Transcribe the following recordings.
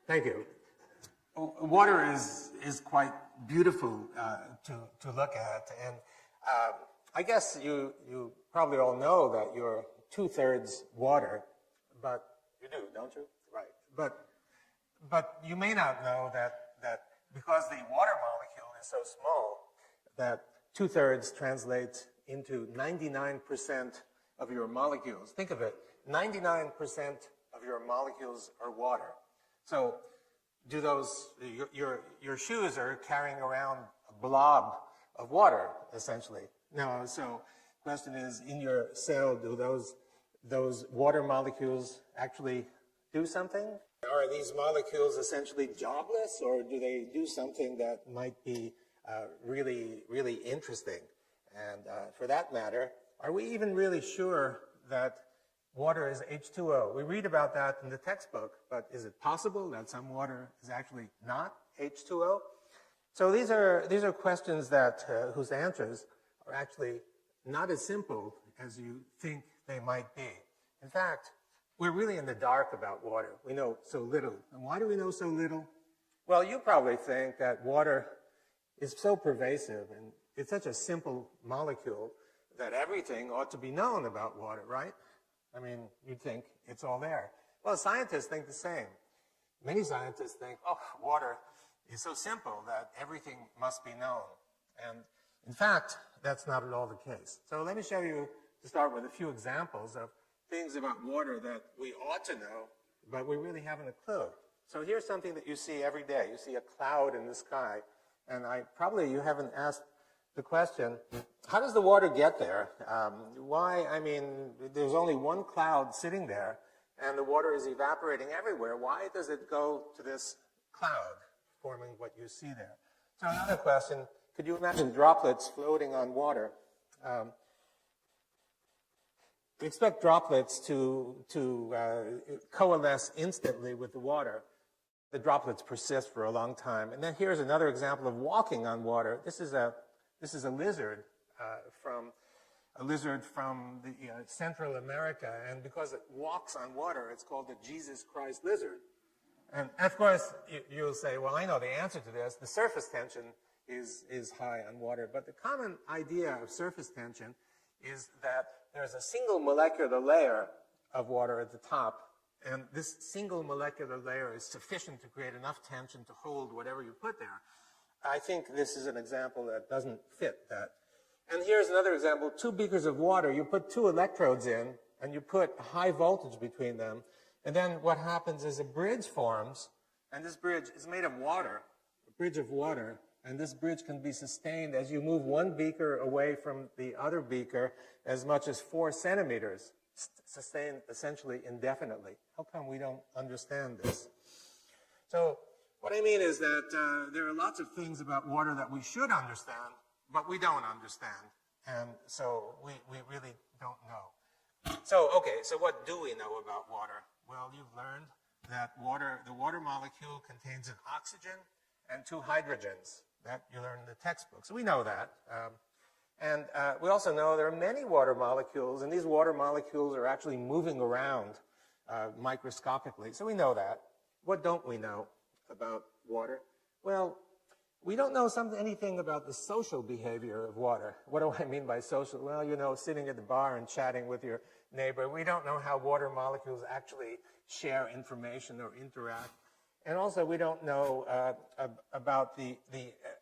Thank you. Water is quite beautiful to look at, and I guess you probably all know that you're 2/3 water, but you do, don't you? Right. But you may not know that because the water molecule is so small, that 2/3 translates into 99% of your molecules. Think of it, 99% of your molecules are water. So do those, your shoes are carrying around a blob of water, essentially. Now, so the question is, in your cell, do those water molecules actually do something? Are these molecules essentially jobless, or do they do something that might be really, really interesting? And for that matter, are we even really sure that water is H2O? We read about that in the textbook, but is it possible that some water is actually not H2O? So these are questions that whose answers are actually not as simple as you think they might be. In fact, we're really in the dark about water. We know so little. And why do we know so little? Well, you probably think that water is so pervasive and it's such a simple molecule that everything ought to be known about water, right? I mean, you'd think it's all there. Well, scientists think the same. Many scientists think, oh, water is so simple that everything must be known. And in fact, that's not at all the case. So let me show you, to start with, a few examples of things about water that we ought to know, but we really haven't a clue. So here's something that you see every day. You see a cloud in the sky, and probably you haven't asked the question, how does the water get there? Why? I mean, there's only one cloud sitting there, and the water is evaporating everywhere. Why does it go to this cloud, forming what you see there? So another question, could you imagine droplets floating on water? We expect droplets to coalesce instantly with the water. The droplets persist for a long time. And then here's another example of walking on water. This is a lizard from Central America, and because it walks on water, it's called the Jesus Christ lizard. And of course, you'll say, well, I know the answer to this. The surface tension is high on water, but the common idea of surface tension is that there's a single molecular layer of water at the top, and this single molecular layer is sufficient to create enough tension to hold whatever you put there. I think this is an example that doesn't fit that. And here's another example, 2 beakers of water. You put 2 electrodes in, and you put high voltage between them, and then what happens is a bridge forms, and this bridge is made of water, a bridge of water, and this bridge can be sustained as you move one beaker away from the other beaker as much as 4 centimeters, sustained essentially indefinitely. How come we don't understand this? So what I mean is that there are lots of things about water that we should understand, but we don't understand. And so we really don't know. So, okay, so what do we know about water? Well, you've learned that the water molecule contains an oxygen and 2 hydrogens. That you learn in the textbook. So we know that. And we also know there are many water molecules, and these water molecules are actually moving around microscopically. So we know that. What don't we know about water? Well, we don't know anything about the social behavior of water. What do I mean by social? Well, you know, sitting at the bar and chatting with your neighbor. We don't know how water molecules actually share information or interact. And also, we don't know about the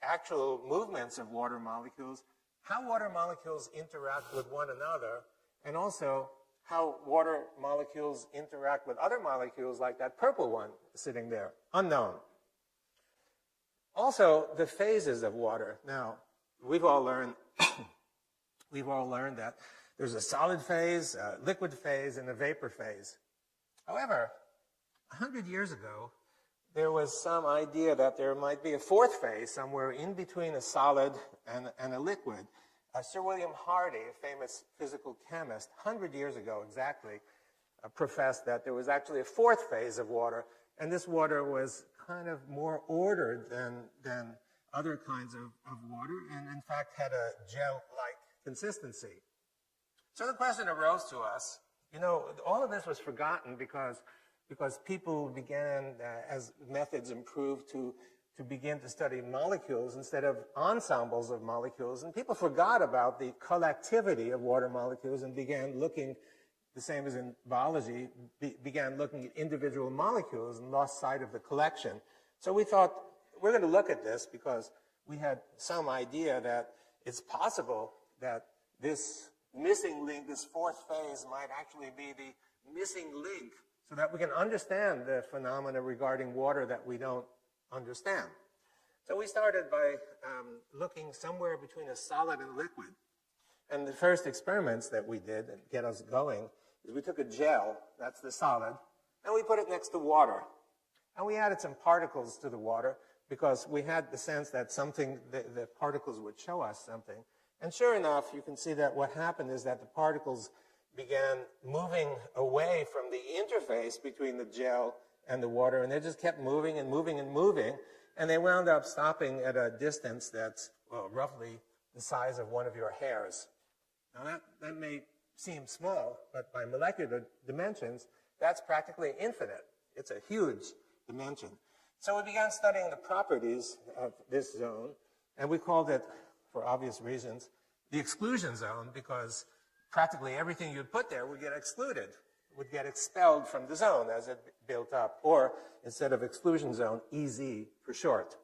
actual movements of water molecules, how water molecules interact with one another, and also how water molecules interact with other molecules like that purple one sitting there. Unknown. Also, the phases of water. Now, we've all learned that there's a solid phase, a liquid phase, and a vapor phase. However, 100 years ago, there was some idea that there might be a 4th phase somewhere in between a solid and a liquid. Sir William Hardy, a famous physical chemist, 100 years ago exactly, professed that there was actually a 4th phase of water, and this water was kind of more ordered than other kinds of water, and in fact had a gel-like consistency. So the question arose to us, you know, all of this was forgotten because because people began, as methods improved, to begin to study molecules instead of ensembles of molecules. And people forgot about the collectivity of water molecules and began looking, the same as in biology, began looking at individual molecules and lost sight of the collection. So we thought, we're going to look at this because we had some idea that it's possible that this missing link, this fourth phase, might actually be the missing link so that we can understand the phenomena regarding water that we don't understand. So we started by looking somewhere between a solid and liquid. And the first experiments that we did that get us going is we took a gel, that's the solid, and we put it next to water. And we added some particles to the water because we had the sense that something, the particles would show us something. And sure enough, you can see that what happened is that the particles began moving away from the interface between the gel and the water, and they just kept moving and moving and moving, and they wound up stopping at a distance that's, well, roughly the size of one of your hairs. Now that may seem small, but by molecular dimensions, that's practically infinite. It's a huge dimension. So we began studying the properties of this zone, and we called it, for obvious reasons, the exclusion zone, because practically everything you'd put there would get excluded, would get expelled from the zone as it built up, or instead of exclusion zone, EZ for short.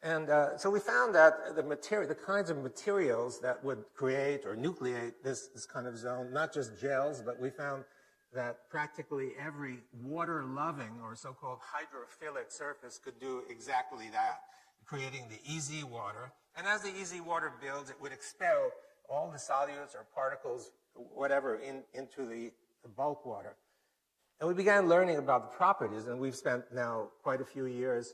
And so we found that the kinds of materials that would create or nucleate this kind of zone, not just gels, but we found that practically every water-loving or so-called hydrophilic surface could do exactly that, creating the EZ water. And as the EZ water builds, it would expel all the solutes or particles, whatever, into the bulk water. And we began learning about the properties, and we've spent now quite a few years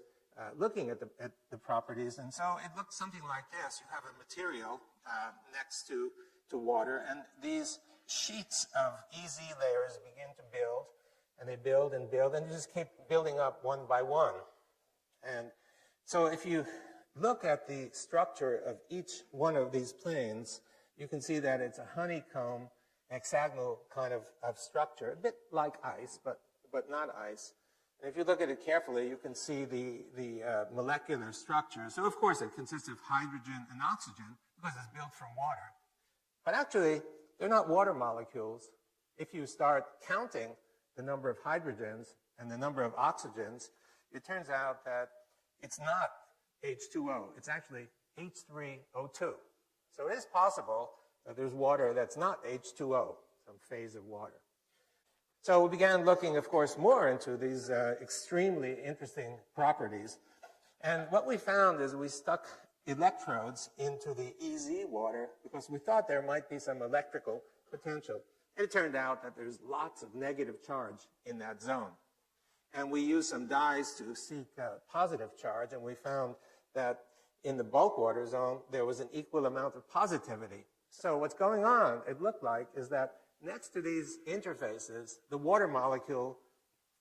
looking at the properties. And so it looks something like this. You have a material next to water, and these sheets of EZ layers begin to build, and they build and build, and you just keep building up one by one. And so if you look at the structure of each one of these planes, you can see that it's a honeycomb, hexagonal kind of structure, a bit like ice, but not ice. And if you look at it carefully, you can see the molecular structure. So of course it consists of hydrogen and oxygen because it's built from water. But actually, they're not water molecules. If you start counting the number of hydrogens and the number of oxygens, it turns out that it's not H2O. It's actually H3O2. So it is possible that there's water that's not H2O, some phase of water. So we began looking, of course, more into these extremely interesting properties. And what we found is we stuck electrodes into the EZ water because we thought there might be some electrical potential. It turned out that there's lots of negative charge in that zone. And we used some dyes to seek positive charge, and we found that in the bulk water zone, there was an equal amount of positivity. So what's going on, it looked like, is that next to these interfaces, the water molecule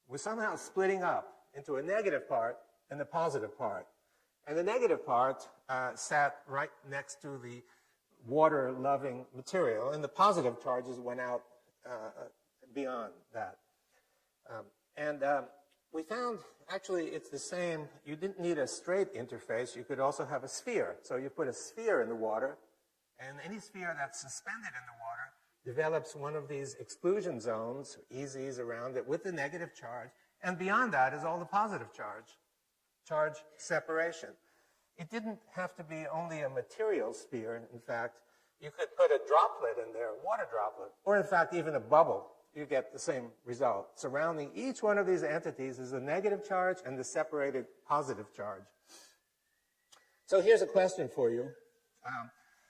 was somehow splitting up into a negative part and the positive part. And the negative part sat right next to the water-loving material, and the positive charges went out beyond that. We found, actually, it's the same. You didn't need a straight interface. You could also have a sphere. So you put a sphere in the water, and any sphere that's suspended in the water develops one of these exclusion zones, EZs around it, with the negative charge. And beyond that is all the positive charge separation. It didn't have to be only a material sphere. In fact, you could put a droplet in there, a water droplet, or in fact, even a bubble. You get the same result. Surrounding each one of these entities is a negative charge and the separated positive charge. So here's a question for you.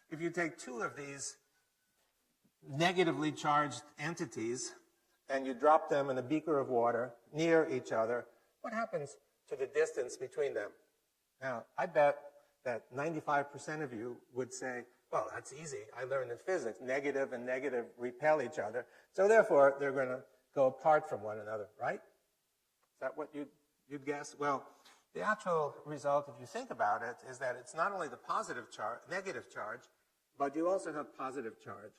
If you take two of these negatively charged entities and you drop them in a beaker of water near each other, what happens to the distance between them? Now, I bet that 95% of you would say, well, that's easy. I learned in physics, negative and negative repel each other. So therefore, they're going to go apart from one another, right? Is that what you'd guess? Well, the actual result, if you think about it, is that it's not only the positive charge, negative charge, but you also have positive charge.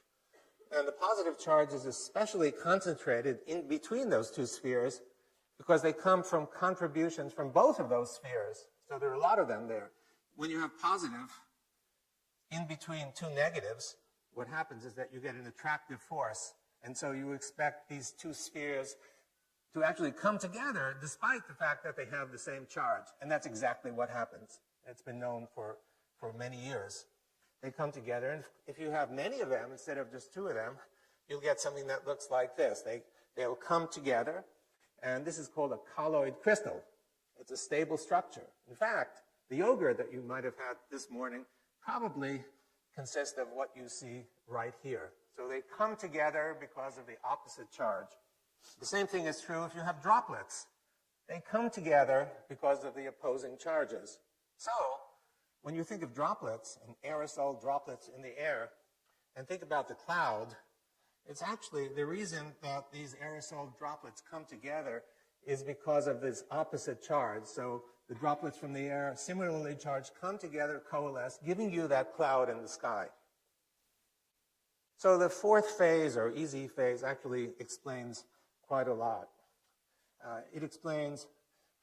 And the positive charge is especially concentrated in between those two spheres because they come from contributions from both of those spheres. So there are a lot of them there. When you have positive in between two negatives, what happens is that you get an attractive force. And so you expect these two spheres to actually come together despite the fact that they have the same charge. And that's exactly what happens. It's been known for many years. They come together, and if you have many of them instead of just two of them, you'll get something that looks like this. They'll come together, and this is called a colloid crystal. It's a stable structure. In fact, the yogurt that you might have had this morning probably consists of what you see right here. So they come together because of the opposite charge. The same thing is true if you have droplets. They come together because of the opposing charges. So when you think of droplets and aerosol droplets in the air, and think about the cloud, it's actually the reason that these aerosol droplets come together is because of this opposite charge. So the droplets from the air, similarly charged, come together, coalesce, giving you that cloud in the sky. So the fourth phase, or easy phase, actually explains quite a lot. It explains,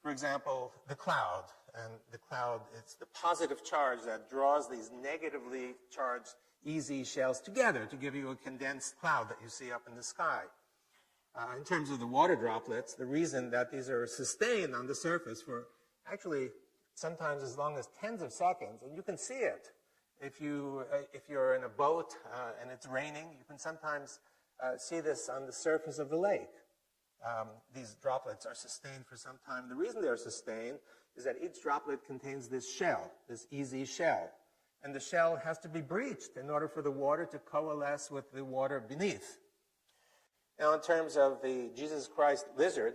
for example, the cloud. And the cloud, it's the positive charge that draws these negatively charged easy shells together to give you a condensed cloud that you see up in the sky. In terms of the water droplets, the reason that these are sustained on the surface for actually sometimes as long as tens of seconds, and you can see it. If you're in a boat and it's raining, you can sometimes see this on the surface of the lake. These droplets are sustained for some time. The reason they're sustained is that each droplet contains this shell, this easy shell. And the shell has to be breached in order for the water to coalesce with the water beneath. Now, in terms of the Jesus Christ lizard,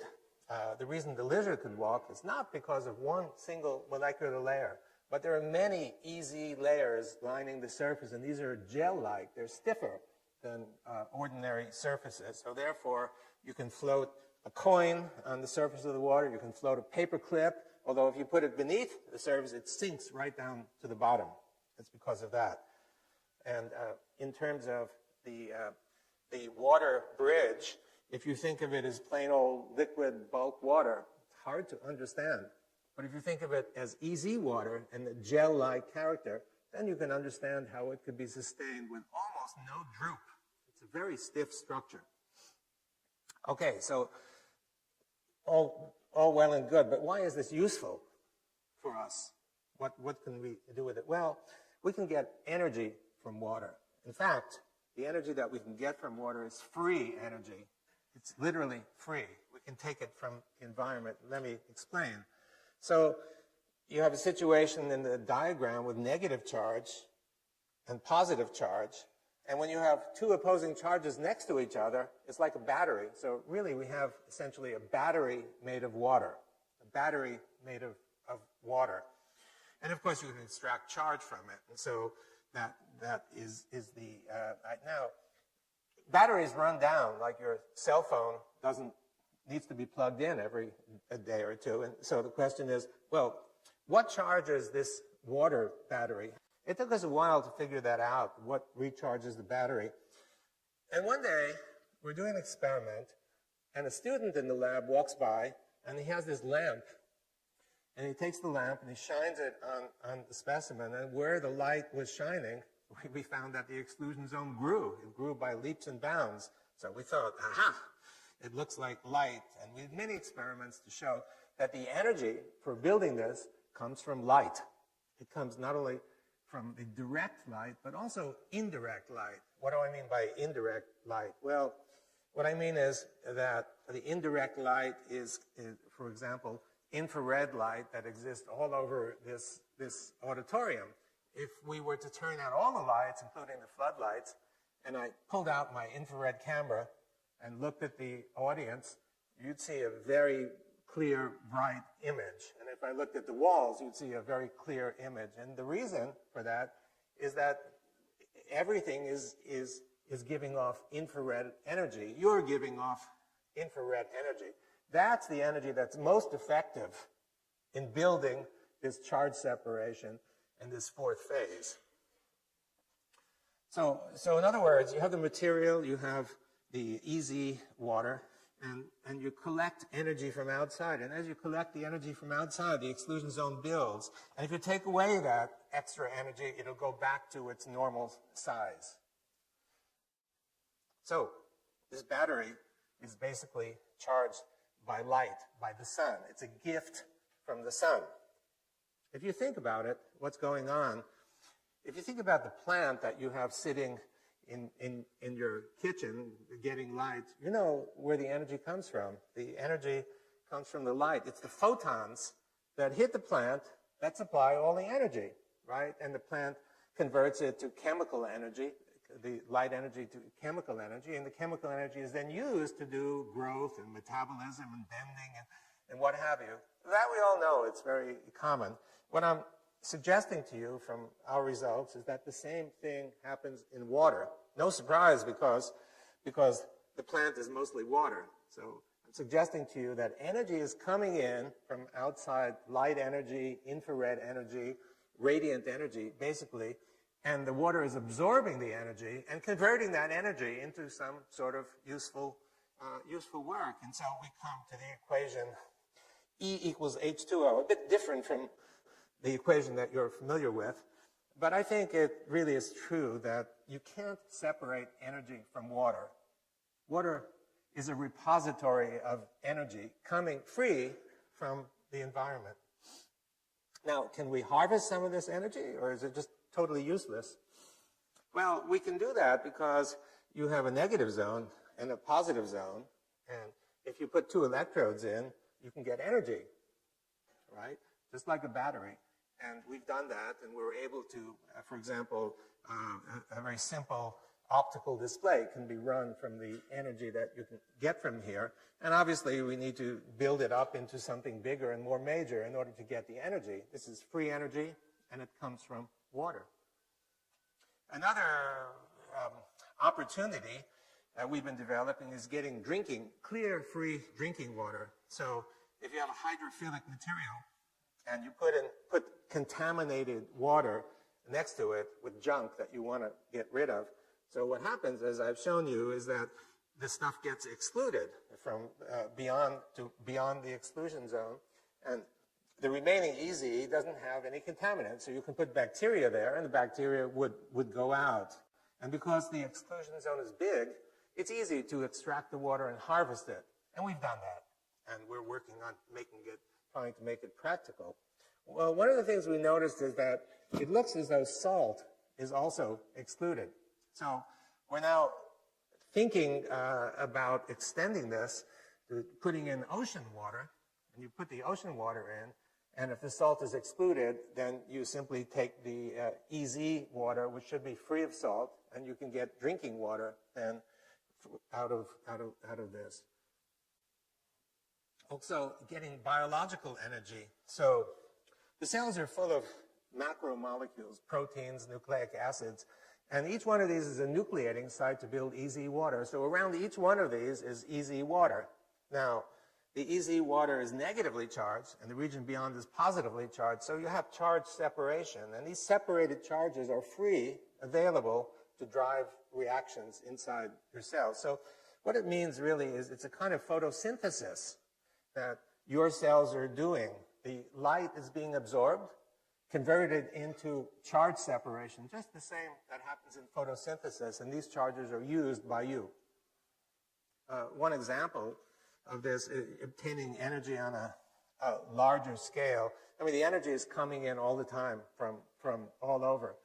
the reason the lizard could walk is not because of one single molecular layer, but there are many easy layers lining the surface, and these are gel-like. They're stiffer than ordinary surfaces. So therefore, you can float a coin on the surface of the water. You can float a paper clip. Although if you put it beneath the surface, it sinks right down to the bottom. It's because of that. And in terms of the water bridge, if you think of it as plain old liquid bulk water, it's hard to understand. But if you think of it as easy water and the gel-like character, then you can understand how it could be sustained with almost no droop. It's a very stiff structure. Okay, so all well and good, but why is this useful for us? What can we do with it? Well, we can get energy from water. In fact, the energy that we can get from water is free energy. It's literally free. We can take it from the environment. Let me explain. So you have a situation in the diagram with negative charge and positive charge. And when you have two opposing charges next to each other, it's like a battery. So really we have essentially a battery made of water, a battery made of water. And of course you can extract charge from it. And so that is the, now batteries run down, like your cell phone needs to be plugged in every day or two. And so the question is, well, what charges this water battery? It took us a while to figure that out, what recharges the battery. And one day, we're doing an experiment, and a student in the lab walks by, and he has this lamp. And he takes the lamp, and he shines it on the specimen. And where the light was shining, we found that the exclusion zone grew. It grew by leaps and bounds. So we thought, aha, it looks like light. And we did many experiments to show that the energy for building this comes from light. It comes not only from the direct light, but also indirect light. What do I mean by indirect light? Well, what I mean is that the indirect light is for example, infrared light that exists all over this auditorium. If we were to turn out all the lights, including the floodlights, and I pulled out my infrared camera and looked at the audience, you'd see a very clear, bright image. And if I looked at the walls, you'd see a very clear image. And the reason for that is that everything is giving off infrared energy. You're giving off infrared energy. That's the energy that's most effective in building this charge separation and this fourth phase. So in other words, you have the material, you have the easy water, and you collect energy from outside. And as you collect the energy from outside, the exclusion zone builds. And if you take away that extra energy, it'll go back to its normal size. So this battery is basically charged by light, by the sun. It's a gift from the sun. If you think about it, what's going on, if you think about the plant that you have sitting in your kitchen getting light, you know where the energy comes from. The energy comes from the light. It's the photons that hit the plant that supply all the energy, right? And the plant converts it to chemical energy, the light energy to chemical energy, and the chemical energy is then used to do growth and metabolism and bending and what have you. That we all know, it's very common. What I'm suggesting to you from our results is that the same thing happens in water. No surprise because the plant is mostly water. So I'm suggesting to you that energy is coming in from outside, light energy, infrared energy, radiant energy, basically, and the water is absorbing the energy and converting that energy into some sort of useful work. And so we come to the equation E equals H2O, a bit different from the equation that you're familiar with. But I think it really is true that you can't separate energy from water. Water is a repository of energy coming free from the environment. Now, can we harvest some of this energy, or is it just totally useless? Well, we can do that because you have a negative zone and a positive zone. And if you put two electrodes in, you can get energy, right? Just like a battery. And we've done that, and we're able to, for example, a very simple optical display can be run from the energy that you can get from here. And obviously, we need to build it up into something bigger and more major in order to get the energy. This is free energy, and it comes from water. Another opportunity that we've been developing is getting clear, free drinking water. So if you have a hydrophilic material, and you put contaminated water next to it with junk that you want to get rid of. So what happens, as I've shown you, is that this stuff gets excluded from beyond the exclusion zone, and the remaining EZ doesn't have any contaminants. So you can put bacteria there, and the bacteria would go out. And because the exclusion zone is big, it's easy to extract the water and harvest it. And we've done that, and we're working on trying to make it practical. Well, one of the things we noticed is that it looks as though salt is also excluded. So we're now thinking about extending this to putting in ocean water, and you put the ocean water in, and if the salt is excluded, then you simply take the EZ water, which should be free of salt, and you can get drinking water then out of this. Also, getting biological energy. So the cells are full of macromolecules, proteins, nucleic acids, and each one of these is a nucleating site to build EZ water. So around each one of these is EZ water. Now, the EZ water is negatively charged, and the region beyond is positively charged. So you have charge separation, and these separated charges are free, available to drive reactions inside your cells. So what it means really is it's a kind of photosynthesis that your cells are doing. The light is being absorbed, converted into charge separation, just the same that happens in photosynthesis, and these charges are used by you. One example of this is obtaining energy on a larger scale. I mean, the energy is coming in all the time from all over.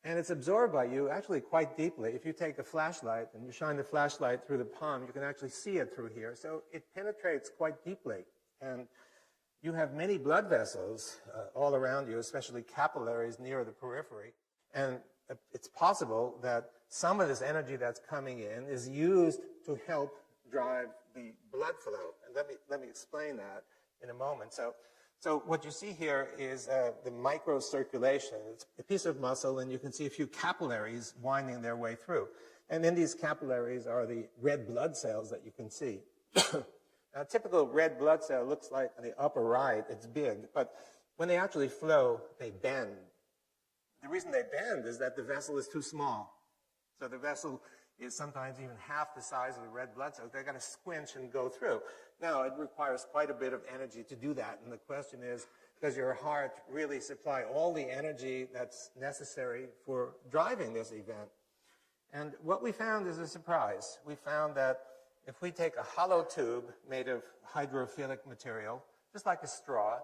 And it's absorbed by you actually quite deeply. If you take a flashlight and you shine the flashlight through the palm, you can actually see it through here. So it penetrates quite deeply. And you have many blood vessels all around you, especially capillaries near the periphery. And it's possible that some of this energy that's coming in is used to help drive the blood flow. And let me explain that in a moment. So what you see here is the microcirculation. It's a piece of muscle, and you can see a few capillaries winding their way through. And in these capillaries are the red blood cells that you can see. Now, a typical red blood cell looks like on the upper right, it's big, but when they actually flow, they bend. The reason they bend is that the vessel is too small. So the vessel is sometimes even half the size of the red blood cells. They're going to squinch and go through. Now, it requires quite a bit of energy to do that. And the question is, does your heart really supply all the energy that's necessary for driving this event? And what we found is a surprise. We found that if we take a hollow tube made of hydrophilic material, just like a straw,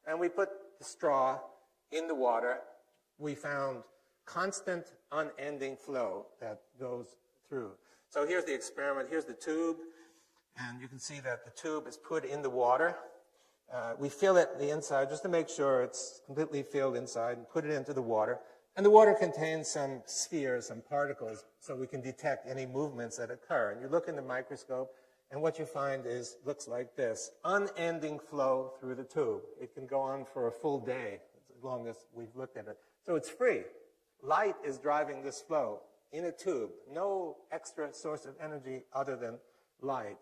and we put the straw in the water, we found constant, unending flow that goes through. So here's the experiment. Here's the tube, and you can see that the tube is put in the water. We fill it the inside just to make sure it's completely filled inside and put it into the water. And the water contains some spheres, some particles, so we can detect any movements that occur. And you look in the microscope, and what you find looks like this: unending flow through the tube. It can go on for a full day, as long as we've looked at it. So it's free. Light is driving this flow in a tube. No extra source of energy other than light.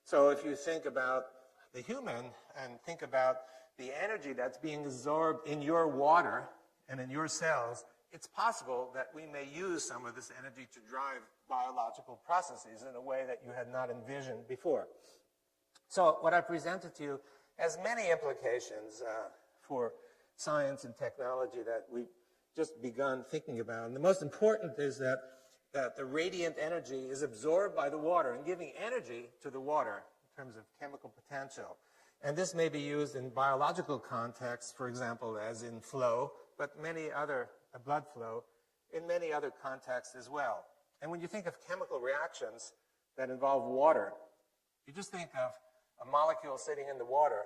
So if you think about the human and think about the energy that's being absorbed in your water and in your cells, it's possible that we may use some of this energy to drive biological processes in a way that you had not envisioned before. So what I presented to you has many implications for science and technology that we've just begun thinking about. And the most important is that the radiant energy is absorbed by the water and giving energy to the water in terms of chemical potential. And this may be used in biological contexts, for example, as in flow, but many other blood flow in many other contexts as well. And when you think of chemical reactions that involve water, you just think of a molecule sitting in the water.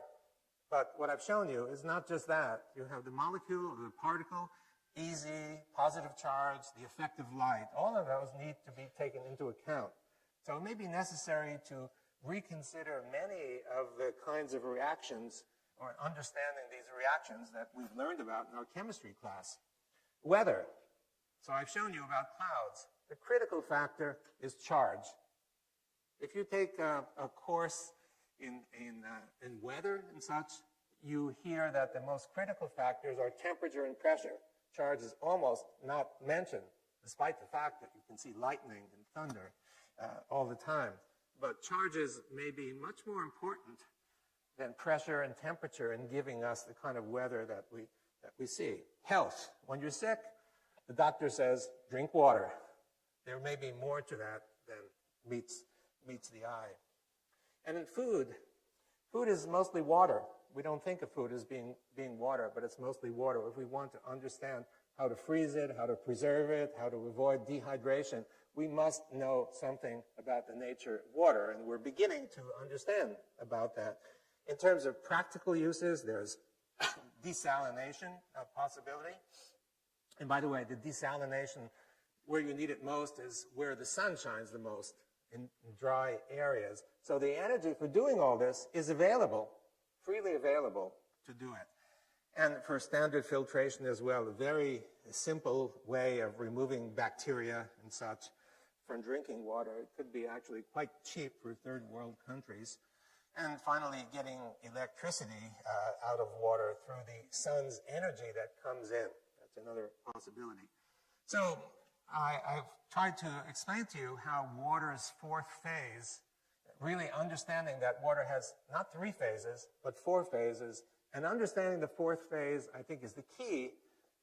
But what I've shown you is not just that. You have the molecule or the particle, easy, positive charge, the effect of light. All of those need to be taken into account. So it may be necessary to reconsider many of the kinds of reactions or understanding these reactions that we've learned about in our chemistry class. Weather. So I've shown you about clouds. The critical factor is charge. If you take a course in weather and such, you hear that the most critical factors are temperature and pressure. Charge is almost not mentioned, despite the fact that you can see lightning and thunder all the time. But charges may be much more important than pressure and temperature in giving us the kind of weather that we see. Health. When you're sick, the doctor says, drink water. There may be more to that than meets the eye. And in food is mostly water. We don't think of food as being water, but it's mostly water. If we want to understand how to freeze it, how to preserve it, how to avoid dehydration, we must know something about the nature of water, and we're beginning to understand about that. In terms of practical uses, there's desalination possibility. And by the way, the desalination, where you need it most is where the sun shines the most, in dry areas. So the energy for doing all this is available, freely available to do it. And for standard filtration as well, a very simple way of removing bacteria and such from drinking water. It could be actually quite cheap for third world countries. And finally, getting electricity out of water through the sun's energy that comes in. That's another possibility. So I've tried to explain to you how water's fourth phase, really understanding that water has not 3 phases, but 4 phases. And understanding the fourth phase, I think, is the key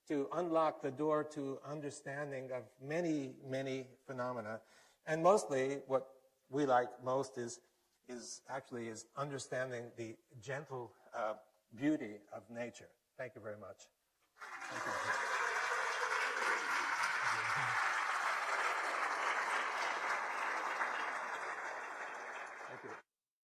to unlock the door to understanding of many, many phenomena. And mostly, what we like most is understanding the gentle beauty of nature. Thank you very much. Thank you.